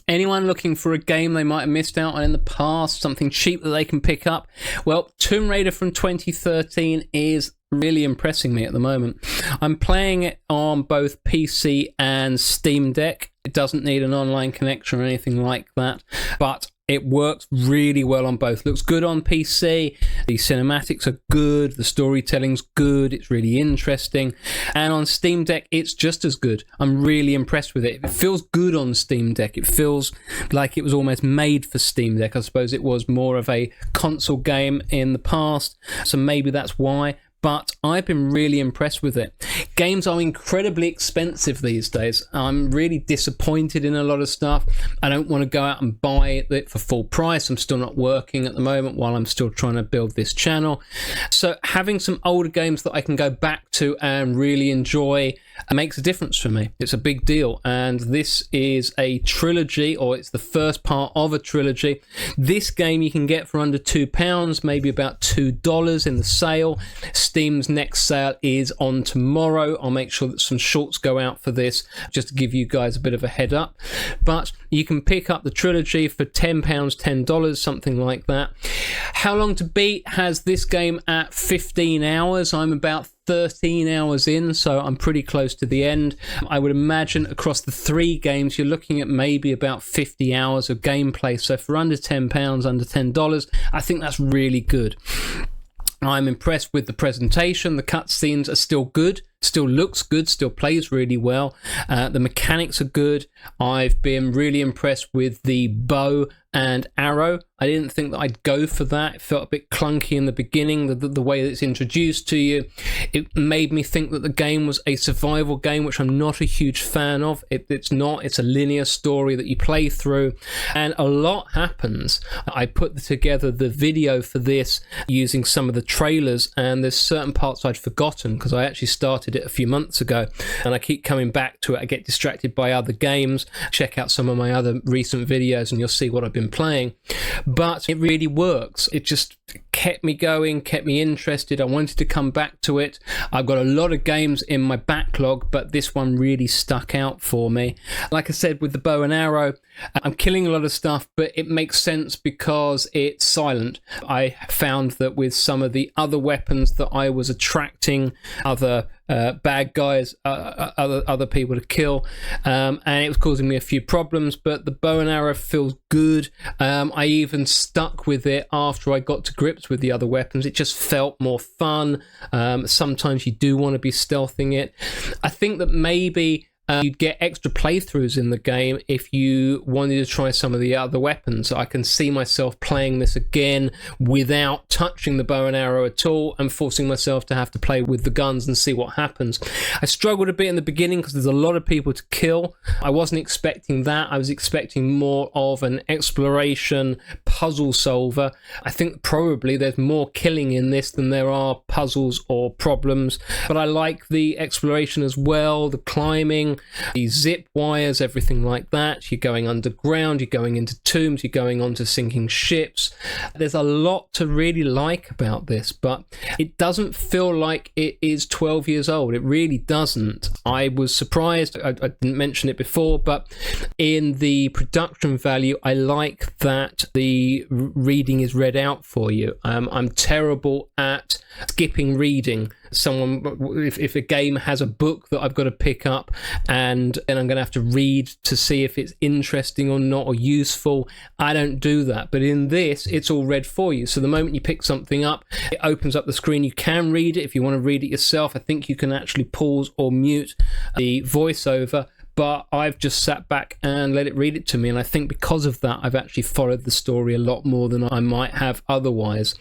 Anyone looking for a game they might have missed out on in the past, something cheap that they can pick up? Well, Tomb Raider from 2013 is really impressing me at the moment. I'm playing it on both PC and Steam Deck. It doesn't need an online connection or anything like that, but it works really well on both. Looks good on PC. The cinematics are good. The storytelling's good. It's really interesting. And on Steam Deck, it's just as good. I'm really impressed with it. It feels good on Steam Deck. It feels like it was almost made for Steam Deck. I suppose it was more of a console game in the past, so maybe that's why. But I've been really impressed with it. Games are incredibly expensive these days. I'm really disappointed in a lot of stuff. I don't want to go out and buy it for full price. I'm still not working at the moment while I'm still trying to build this channel. So having some older games that I can go back to and really enjoy makes a difference for me. It's a big deal. And this is a trilogy, or it's the first part of a trilogy. This game you can get for under £2, maybe about $2 in the sale. Steam's next sale is on tomorrow. I'll make sure that some shorts go out for this just to give you guys a bit of a head up. But you can pick up the trilogy for £10, $10, something like that. How Long to Beat has this game at 15 hours. I'm about 13 hours in, so I'm pretty close to the end. I would imagine across the 3 games you're looking at maybe about 50 hours of gameplay. So for under £10, under $10, I think that's really good. I'm impressed with the presentation. The cutscenes are still good, still looks good, still plays really well. The mechanics are good. I've been really impressed with the bow and arrow. I didn't think that I'd go for that. It felt a bit clunky in the beginning, the way that it's introduced to you. It made me think that the game was a survival game, which I'm not a huge fan of. It's not. It's a linear story that you play through, and a lot happens. I put together the video for this using some of the trailers, and there's certain parts I'd forgotten because I actually started it a few months ago, and I keep coming back to it. I get distracted by other games. Check out some of my other recent videos and you'll see what I've been playing. But it really works. It just kept me going, kept me interested. I wanted to come back to it. I've got a lot of games in my backlog, but this one really stuck out for me. Like I said, with the bow and arrow, I'm killing a lot of stuff, but it makes sense because it's silent. I found that with some of the other weapons that I was attracting other bad guys, other people to kill, and it was causing me a few problems, but the bow and arrow feels good. I even stuck with it after I got to grips with the other weapons. It just felt more fun. Sometimes you do want to be stealthing it. I think that maybe you'd get extra playthroughs in the game if you wanted to try some of the other weapons. I can see myself playing this again without touching the bow and arrow at all and forcing myself to have to play with the guns and see what happens. I struggled a bit in the beginning because there's a lot of people to kill. I wasn't expecting that. I was expecting more of an exploration puzzle solver. I think probably there's more killing in this than there are puzzles or problems, but I like the exploration as well, the climbing, the zip wires, everything like that. You're going underground, you're going into tombs, you're going onto sinking ships. There's a lot to really like about this, but it doesn't feel like it is 12 years old. It really doesn't. I was surprised. I didn't mention it before, but in the production value, I like that the reading is read out for you. I'm terrible at skipping reading. If a game has a book that I've got to pick up and then I'm going to have to read to see if it's interesting or not or useful, I don't do that. But in this, it's all read for you. So the moment you pick something up, it opens up the screen. You can read it if you want to read it yourself. I think you can actually pause or mute the voiceover, but I've just sat back and let it read it to me. And I think because of that, I've actually followed the story a lot more than I might have otherwise.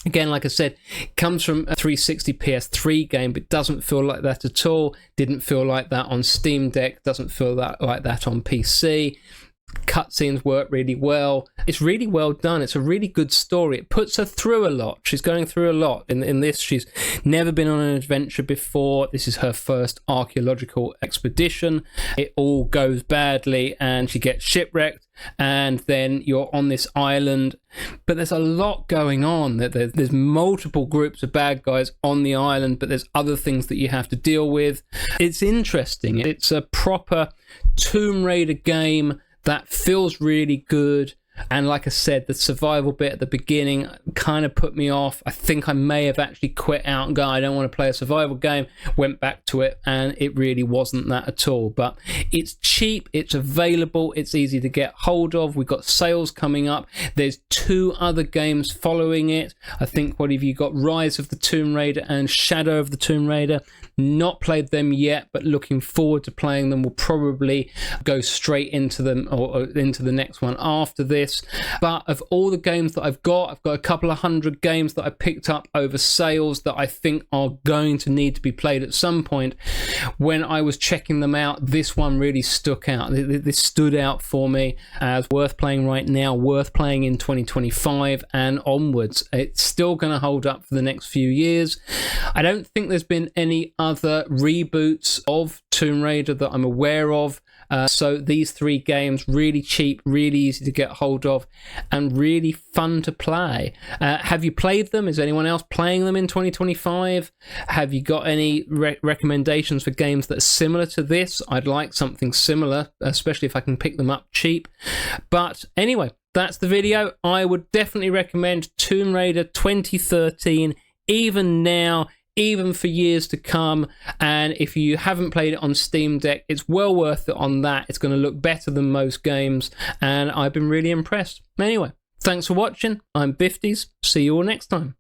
Again, like I said, it comes from a 360 PS3 game, but it doesn't feel like that at all. Didn't feel like that on Steam Deck. Doesn't feel like that on PC. Cutscenes work really well. It's really well done. It's a really good story. It puts her through a lot. She's going through a lot. In this, she's never been on an adventure before. This is her first archaeological expedition. It all goes badly and she gets shipwrecked, and then you're on this island, but there's a lot going on. There's multiple groups of bad guys on the island, but there's other things that you have to deal with. It's interesting. It's a proper Tomb Raider game that feels really good. And like I said, the survival bit at the beginning kind of put me off. I think I may have actually quit out and go, I don't want to play a survival game. Went back to it, and it really wasn't that at all. But it's cheap, it's available, it's easy to get hold of. We've got sales coming up. There's 2 other games following it. I think, what have you got? Rise of the Tomb Raider and Shadow of the Tomb Raider. Not played them yet, but looking forward to playing them. We'll probably go straight into them or into the next one after this. But of all the games that I've got a couple of hundred games that I picked up over sales that I think are going to need to be played at some point. When I was checking them out, this one really stuck out. This stood out for me as worth playing right now, worth playing in 2025 and onwards. It's still going to hold up for the next few years. I don't think there's been any other reboots of Tomb Raider that I'm aware of. So these 3 games, really cheap, really easy to get hold of, and really fun to play. Have you played them? Is anyone else playing them in 2025? Have you got any recommendations for games that are similar to this? I'd like something similar, especially if I can pick them up cheap. But anyway, that's the video. I would definitely recommend Tomb Raider 2013, even now, even for years to come. And if you haven't played it on Steam Deck, it's well worth it on that. It's going to look better than most games, and I've been really impressed. Anyway, thanks for watching. I'm Bifties. See you all next time.